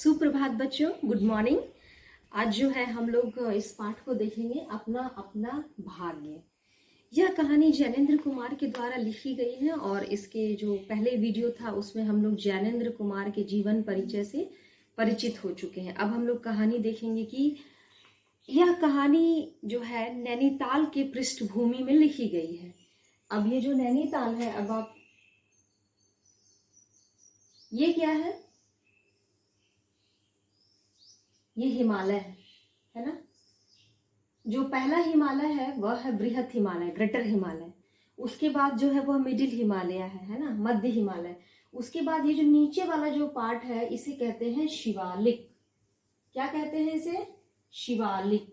सुप्रभात बच्चों, good morning. आज जो है हम लोग इस पाठ को देखेंगे अपना अपना भाग्य। यह कहानी जैनेन्द्र कुमार के द्वारा लिखी गई है और इसके जो पहले वीडियो था उसमें हम लोग जैनेन्द्र कुमार के जीवन परिचय से परिचित हो चुके हैं। अब हम लोग कहानी देखेंगे कि यह कहानी जो है नैनीताल के पृष्ठभूमि में लिखी गई है। अब ये जो नैनीताल है, अब आप ये क्या है? ये हिमालय है ना। जो पहला हिमालय है वह है बृहत हिमालय, ग्रेटर हिमालय। उसके बाद जो है वह मिडिल हिमालय है ना, मध्य हिमालय। उसके बाद ये जो नीचे वाला जो पार्ट है इसे कहते हैं शिवालिक। क्या कहते हैं इसे? शिवालिक।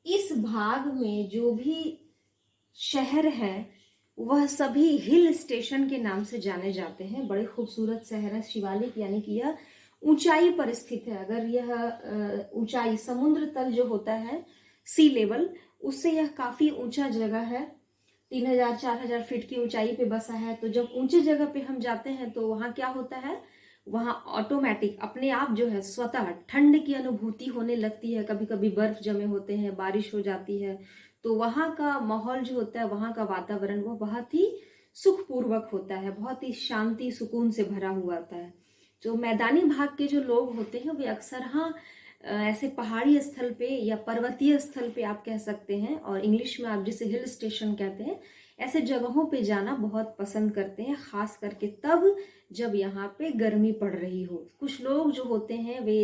इस भाग में जो भी शहर है वह सभी हिल स्टेशन के नाम से जाने जाते हैं। बड़े खूबसूरत शहर है शिवालिक, यानी कि यह ऊंचाई पर स्थित है। अगर यह ऊंचाई समुद्र तल जो होता है, सी लेवल, उससे यह काफी ऊंचा जगह है। 3000-4000 फीट की ऊंचाई पे बसा है। तो जब ऊंचे जगह पे हम जाते हैं तो वहां क्या होता है, वहां ऑटोमेटिक अपने आप जो है स्वतः ठंड की अनुभूति होने लगती है। कभी कभी बर्फ जमे होते हैं, बारिश हो जाती है, तो वहां का माहौल जो होता है, वहां का वातावरण वो बहुत ही सुखपूर्वक होता है, बहुत ही शांति सुकून से भरा हुआ होता है। जो मैदानी भाग के जो लोग होते हैं वे अक्सर ऐसे पहाड़ी स्थल पे या पर्वतीय स्थल पे आप कह सकते हैं, और इंग्लिश में आप जिसे हिल स्टेशन कहते हैं, ऐसे जगहों पे जाना बहुत पसंद करते हैं, खास करके तब जब यहाँ पे गर्मी पड़ रही हो। कुछ लोग जो होते हैं वे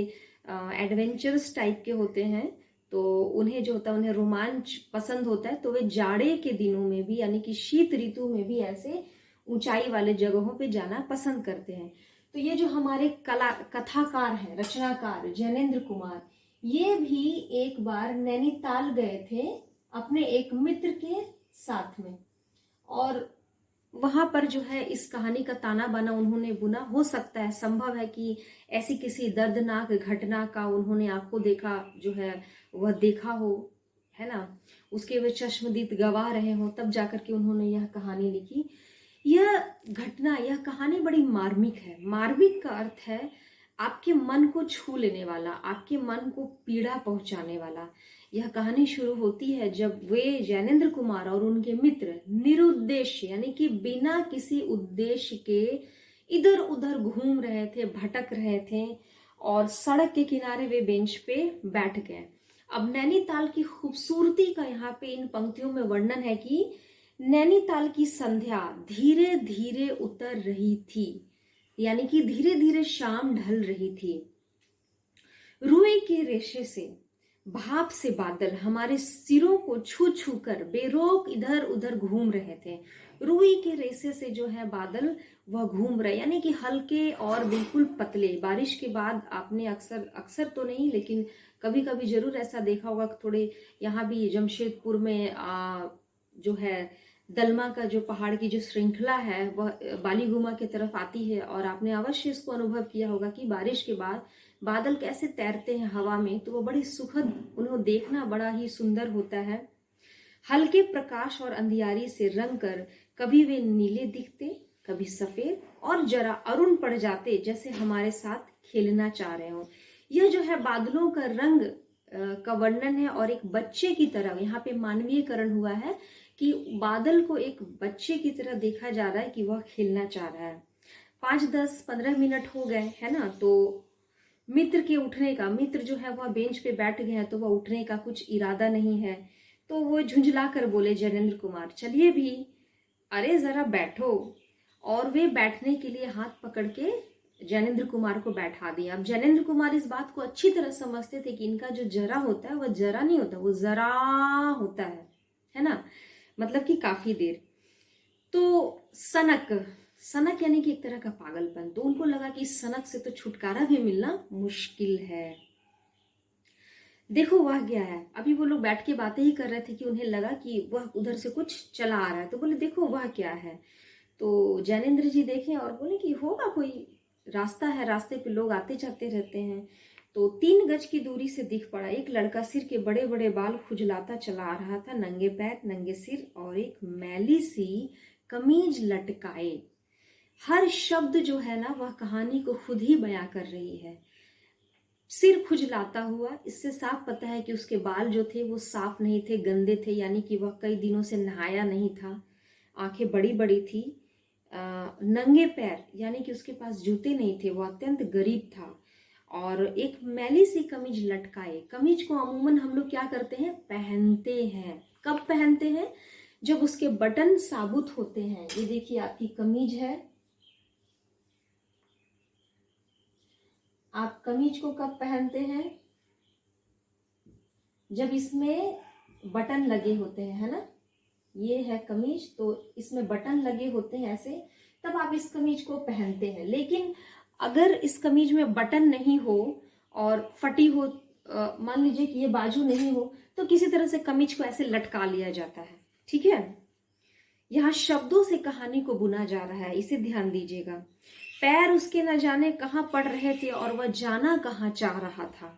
एडवेंचरस टाइप के होते हैं, तो उन्हें जो होता है, उन्हें रोमांच पसंद होता है, तो वे जाड़े के दिनों में भी यानी कि शीत ऋतु में भी ऐसे ऊंचाई वाले जगहों पे जाना पसंद करते हैं। तो ये जो हमारे कथाकार हैं, रचनाकार जैनेन्द्र कुमार, ये भी एक बार नैनीताल गए थे अपने एक मित्र के साथ में, और वहां पर जो है इस कहानी का ताना बाना उन्होंने बुना। हो सकता है, संभव है कि ऐसी किसी दर्दनाक घटना का उन्होंने आंखों देखा जो है वह देखा हो, है ना, उसके वे चश्मदीद गवाह रहे हो, तब जाकर के उन्होंने यह कहानी लिखी। यह घटना, यह कहानी बड़ी मार्मिक है। मार्मिक का अर्थ है आपके मन को छू लेने वाला, आपके मन को पीड़ा पहुंचाने वाला। यह कहानी शुरू होती है जब वे जैनेन्द्र कुमार और उनके मित्र निरुद्देश्य यानी कि बिना किसी उद्देश्य के इधर उधर घूम रहे थे, भटक रहे थे, और सड़क के किनारे वे बेंच पे बैठ गए। अब नैनीताल की खूबसूरती का यहाँ पे इन पंक्तियों में वर्णन है कि नैनीताल की संध्या धीरे धीरे उतर रही थी, यानी कि धीरे धीरे शाम ढल रही थी। रुई के रेशे से, भाप से बादल हमारे सिरों को छू छू कर बेरोक इधर उधर घूम रहे थे। रुई के रेशे से जो है बादल वह घूम रहे, यानी कि हल्के और बिल्कुल पतले। बारिश के बाद आपने अक्सर अक्सर तो नहीं लेकिन कभी कभी जरूर ऐसा देखा होगा, थोड़े यहाँ भी जमशेदपुर में जो है दलमा का जो पहाड़ की जो श्रृंखला है वह बालीगुमा की तरफ आती है, और आपने अवश्य इसको अनुभव किया होगा कि बारिश के बाद बादल कैसे तैरते हैं हवा में, तो वो बड़ी सुखद, उन्हें देखना बड़ा ही सुंदर होता है। हल्के प्रकाश और अंधियारी से रंग कर कभी वे नीले दिखते, कभी सफेद, और जरा अरुण पड़ जाते, जैसे हमारे साथ खेलना चाह रहे हो। यह जो है बादलों का रंग का वर्णन है, और एक बच्चे की तरह यहाँ पे मानवीयकरण हुआ है कि बादल को एक बच्चे की तरह देखा जा रहा है कि वह खेलना चाह रहा है। 5-10-15 मिनट हो गए, है ना, तो मित्र के उठने का, मित्र जो है वह बेंच पे बैठ गए हैं, तो वह उठने का कुछ इरादा नहीं है। तो वो झुंझला कर बोले, जैनेन्द्र कुमार चलिए भी, अरे जरा बैठो। और वे बैठने के लिए हाथ पकड़ के जैनेन्द्र कुमार को बैठा दिया। अब जैनेन्द्र कुमार इस बात को अच्छी तरह समझते थे कि इनका जो जरा होता है वह जरा नहीं होता, वो जरा होता है ना, मतलब कि काफी देर। तो सनक सनक यानी कि एक तरह का पागलपन, तो उनको लगा कि इस सनक से तो छुटकारा भी मिलना मुश्किल है। देखो वह गया है। अभी वो लोग बैठ के बातें ही कर रहे थे कि उन्हें लगा कि वह उधर से कुछ चला आ रहा है, तो बोले देखो वह क्या है। तो जैनेन्द्र जी देखे और बोले कि होगा कोई रास्ता है, रास्ते पे लोग आते जाते रहते हैं। तो 3 गज की दूरी से दिख पड़ा एक लड़का, सिर के बड़े बड़े बाल खुजलाता चला आ रहा था, नंगे पैर नंगे सिर और एक मैली सी कमीज लटकाए। हर शब्द जो है ना वह कहानी को खुद ही बयां कर रही है। सिर खुजलाता हुआ, इससे साफ पता है कि उसके बाल जो थे वो साफ नहीं थे, गंदे थे, यानी कि वह कई दिनों से नहाया नहीं था। आंखें बड़ी बड़ी थी। नंगे पैर, यानी कि उसके पास जूते नहीं थे, वो अत्यंत गरीब था। और एक मैली सी कमीज लटकाए। कमीज को अमूमन हम लोग क्या करते हैं, पहनते हैं। कब पहनते हैं, जब उसके बटन साबुत होते हैं। ये देखिए आपकी कमीज है। आप कमीज को कब पहनते हैं, जब इसमें बटन लगे होते हैं, है ना। ये है कमीज, तो इसमें बटन लगे होते हैं ऐसे, तब आप इस कमीज को पहनते हैं। लेकिन अगर इस कमीज में बटन नहीं हो और फटी हो, मान लीजिए कि ये बाजू नहीं हो, तो किसी तरह से कमीज को ऐसे लटका लिया जाता है। ठीक है, यहाँ शब्दों से कहानी को बुना जा रहा है, इसे ध्यान दीजिएगा। पैर उसके न जाने कहाँ पड़ रहे थे और वह जाना कहाँ चाह रहा था।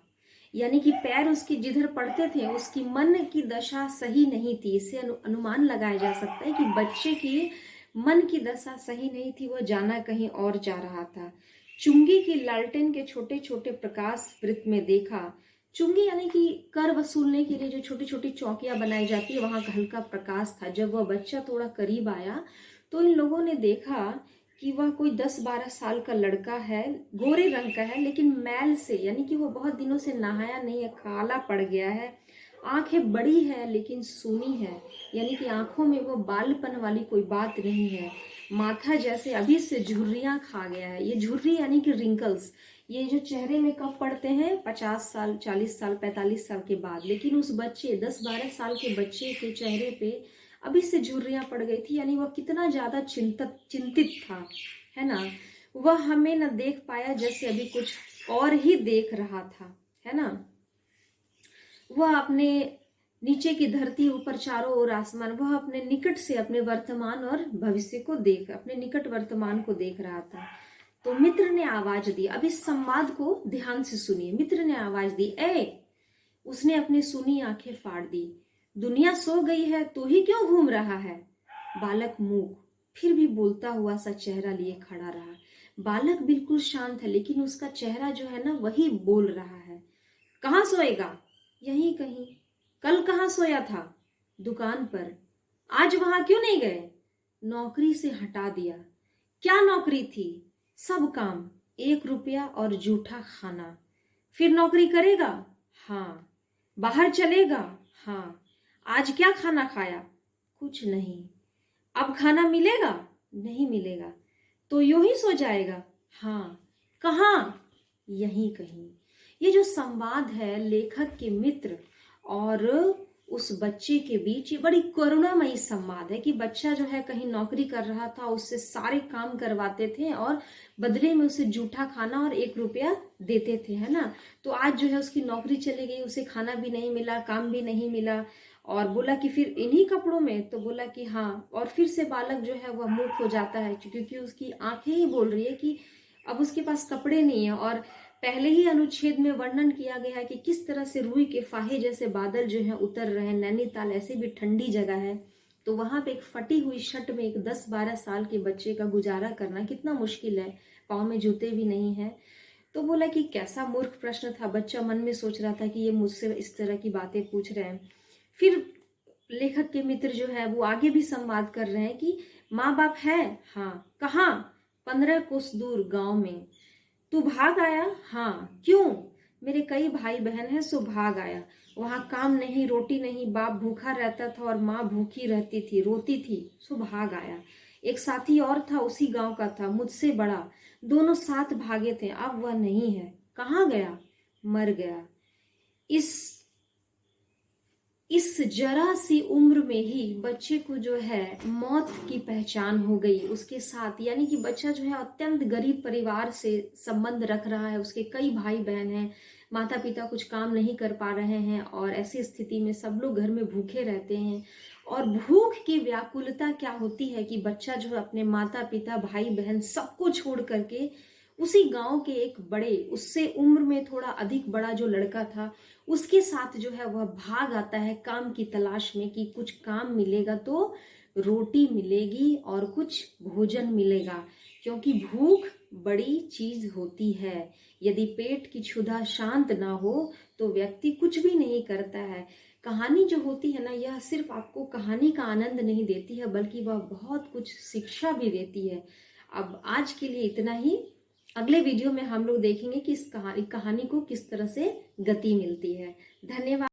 यानी कि पैर उसके जिधर पड़ते थे उसकी मन की दशा सही नहीं थी। इससे अनुमान लगाया जा सकता है कि बच्चे की मन की दशा सही नहीं थी, वह जाना कहीं और जा रहा था। चुंगी की लालटेन के छोटे छोटे प्रकाश वृत्त में देखा। चुंगी यानी कि कर वसूलने के लिए जो छोटी छोटी चौकियां बनाई जाती है, वहां का हल्का प्रकाश था। जब वह बच्चा थोड़ा करीब आया तो इन लोगों ने देखा कि वह कोई 10-12 साल का लड़का है, गोरे रंग का है, लेकिन मैल से, यानी कि वो बहुत दिनों से नहाया नहीं है, काला पड़ गया है। आंखें बड़ी है लेकिन सूनी है, यानी कि आंखों में वो बालपन वाली कोई बात नहीं है। माथा जैसे अभी से झुर्रियां खा गया है। ये झुर्री यानी कि रिंकल्स, ये जो चेहरे में कब पड़ते हैं, 50 साल, 40 साल, 45 साल के बाद। लेकिन उस बच्चे, 10-12 साल के बच्चे के चेहरे पे अभी से झुर्रियां पड़ गई थी, यानी वह कितना ज्यादा चिंतित था, है ना। वह हमें न देख पाया, जैसे अभी कुछ और ही देख रहा था, है ना। वह अपने नीचे की धरती, ऊपर चारों ओर आसमान, वह अपने निकट से अपने वर्तमान और भविष्य को अपने निकट वर्तमान को देख रहा था। तो मित्र ने आवाज दी। अब इस संवाद को ध्यान से सुनिए। मित्र ने आवाज दी, ए। उसने अपनी सुनी आंखें फाड़ दी। दुनिया सो गई है, तू ही क्यों घूम रहा है। बालक मूक, फिर भी बोलता हुआ सा चेहरा लिए खड़ा रहा। बालक बिल्कुल शांत है, लेकिन उसका चेहरा जो है ना, वही बोल रहा है। कहाँ सोएगा, यहीं कहीं। कल कहाँ सोया था, दुकान पर। आज वहां क्यों नहीं गए। नौकरी से हटा दिया। क्या नौकरी थी, सब काम, 1 रुपया और जूठा खाना। फिर नौकरी करेगा, हाँ। बाहर चलेगा, हाँ। आज क्या खाना खाया, कुछ नहीं। अब खाना मिलेगा, नहीं मिलेगा। तो यूं ही सो जाएगा, हाँ। कहाँ, यहीं कहीं। ये जो संवाद है लेखक के मित्र और उस बच्चे के बीच, ये बड़ी करुणामयी संवाद है कि बच्चा जो है कहीं नौकरी कर रहा था, उससे सारे काम करवाते थे और बदले में उसे जूठा खाना और 1 रुपया देते थे, है ना। तो आज जो है उसकी नौकरी चली गई, उसे खाना भी नहीं मिला, काम भी नहीं मिला। और बोला कि फिर इन्हीं कपड़ों में, तो बोला कि हाँ। और फिर से बालक जो है वह मूर्ख हो जाता है, क्योंकि उसकी आंखें ही बोल रही है कि अब उसके पास कपड़े नहीं है। और पहले ही अनुच्छेद में वर्णन किया गया है कि किस तरह से रुई के फाहे जैसे बादल जो है उतर रहे हैं। नैनीताल ऐसे भी ठंडी जगह है, तो वहां पे एक फटी हुई शर्ट में एक 10-12 साल के बच्चे का गुजारा करना कितना मुश्किल है। पाँव में जूते भी नहीं है। तो बोला कि कैसा मूर्ख प्रश्न था। बच्चा मन में सोच रहा था कि ये मुझसे इस तरह की बातें पूछ रहे हैं। फिर लेखक के मित्र जो है वो आगे भी संवाद कर रहे हैं कि माँ बाप है, हाँ। कहाँ, 15 कोस दूर गांव में। तू भाग आया, हाँ। क्यों, मेरे कई भाई बहन हैं, सो भाग आया। वहां काम नहीं, रोटी नहीं, बाप भूखा रहता था और माँ भूखी रहती थी, रोती थी, सो भाग आया। एक साथी और था, उसी गांव का था, मुझसे बड़ा। दोनों साथ भागे थे, अब वह नहीं है। कहाँ गया, मर गया। इस जरा सी उम्र में ही बच्चे को जो है मौत की पहचान हो गई उसके साथ। यानी कि बच्चा जो है अत्यंत गरीब परिवार से संबंध रख रहा है। उसके कई भाई बहन हैं, माता पिता कुछ काम नहीं कर पा रहे हैं और ऐसी स्थिति में सब लोग घर में भूखे रहते हैं। और भूख की व्याकुलता क्या होती है कि बच्चा जो है अपने माता पिता, भाई बहन सबको छोड़ करके उसी गांव के एक बड़े, उससे उम्र में थोड़ा अधिक बड़ा जो लड़का था, उसके साथ जो है वह भाग आता है काम की तलाश में कि कुछ काम मिलेगा तो रोटी मिलेगी और कुछ भोजन मिलेगा। क्योंकि भूख बड़ी चीज होती है। यदि पेट की क्षुधा शांत ना हो तो व्यक्ति कुछ भी नहीं करता है। कहानी जो होती है ना, यह सिर्फ आपको कहानी का आनंद नहीं देती है, बल्कि वह बहुत कुछ शिक्षा भी देती है। अब आज के लिए इतना ही। अगले वीडियो में हम लोग देखेंगे कि इस कहानी को किस तरह से गति मिलती है। धन्यवाद।